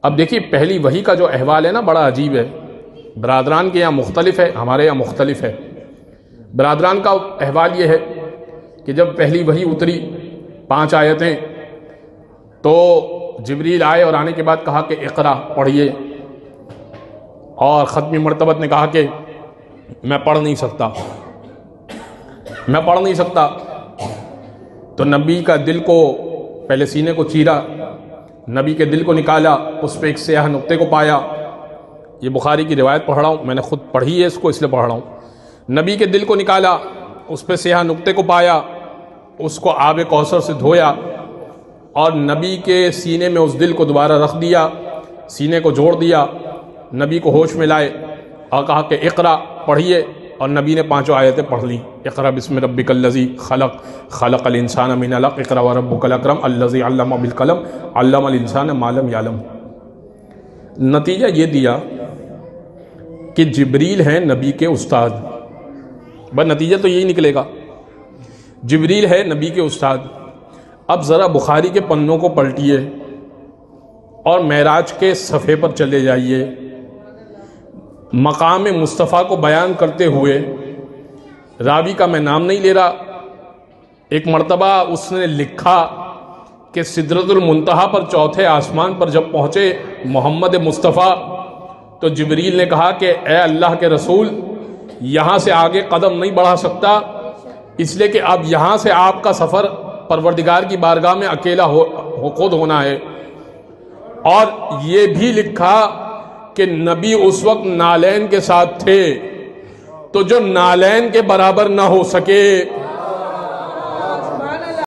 اب دیکھیے پہلی وحی کا جو احوال ہے نا بڑا عجیب ہے. برادران کے یہاں مختلف ہے، ہمارے یہاں مختلف ہے. برادران کا احوال یہ ہے کہ جب پہلی وحی اتری 5 آیتیں، تو جبریل آئے اور آنے کے بعد کہا کہ اقرا پڑھیے، اور ختمی مرتبت نے کہا کہ میں پڑھ نہیں سکتا. تو نبی کا دل کو پہلے سینے کو چیرا، نبی کے دل کو نکالا، اس پہ ایک سیاہ نقطے کو پایا. یہ بخاری کی روایت پڑھ رہا ہوں، میں نے خود پڑھی ہے اس کو اس لیے پڑھ رہا ہوں. نبی کے دل کو نکالا، اس پہ سیاہ نقطے کو پایا، اس کو آب کوثر سے دھویا، اور نبی کے سینے میں اس دل کو دوبارہ رکھ دیا، سینے کو جوڑ دیا، نبی کو ہوش میں لائے اور کہا کہ اقرا پڑھیے، اور نبی نے 5 آیتیں پڑھ لیں. اقرا بسم ربک الذی خلق، خلق الانسان من علق، اقرا وربک الاکرم الذی علم بالقلم، علم الانسان ما لم یعلم. نتیجہ یہ دیا کہ جبریل ہیں نبی کے استاد. بس نتیجہ تو یہی نکلے گا، جبریل ہے نبی کے استاد. اب ذرا بخاری کے پنوں کو پلٹیے اور معراج کے صفحے پر چلے جائیے. مقام مصطفیٰ کو بیان کرتے ہوئے، راوی کا میں نام نہیں لے رہا، ایک مرتبہ اس نے لکھا کہ سدرۃ المنتہا پر 4تھے آسمان پر جب پہنچے محمد مصطفیٰ، تو جبریل نے کہا کہ اے اللہ کے رسول، یہاں سے آگے قدم نہیں بڑھا سکتا، اس لیے کہ اب یہاں سے آپ کا سفر پروردگار کی بارگاہ میں اکیلا خود ہونا ہے. اور یہ بھی لکھا کہ نبی اس وقت نالین کے ساتھ تھے، تو جو نالین کے برابر نہ ہو سکے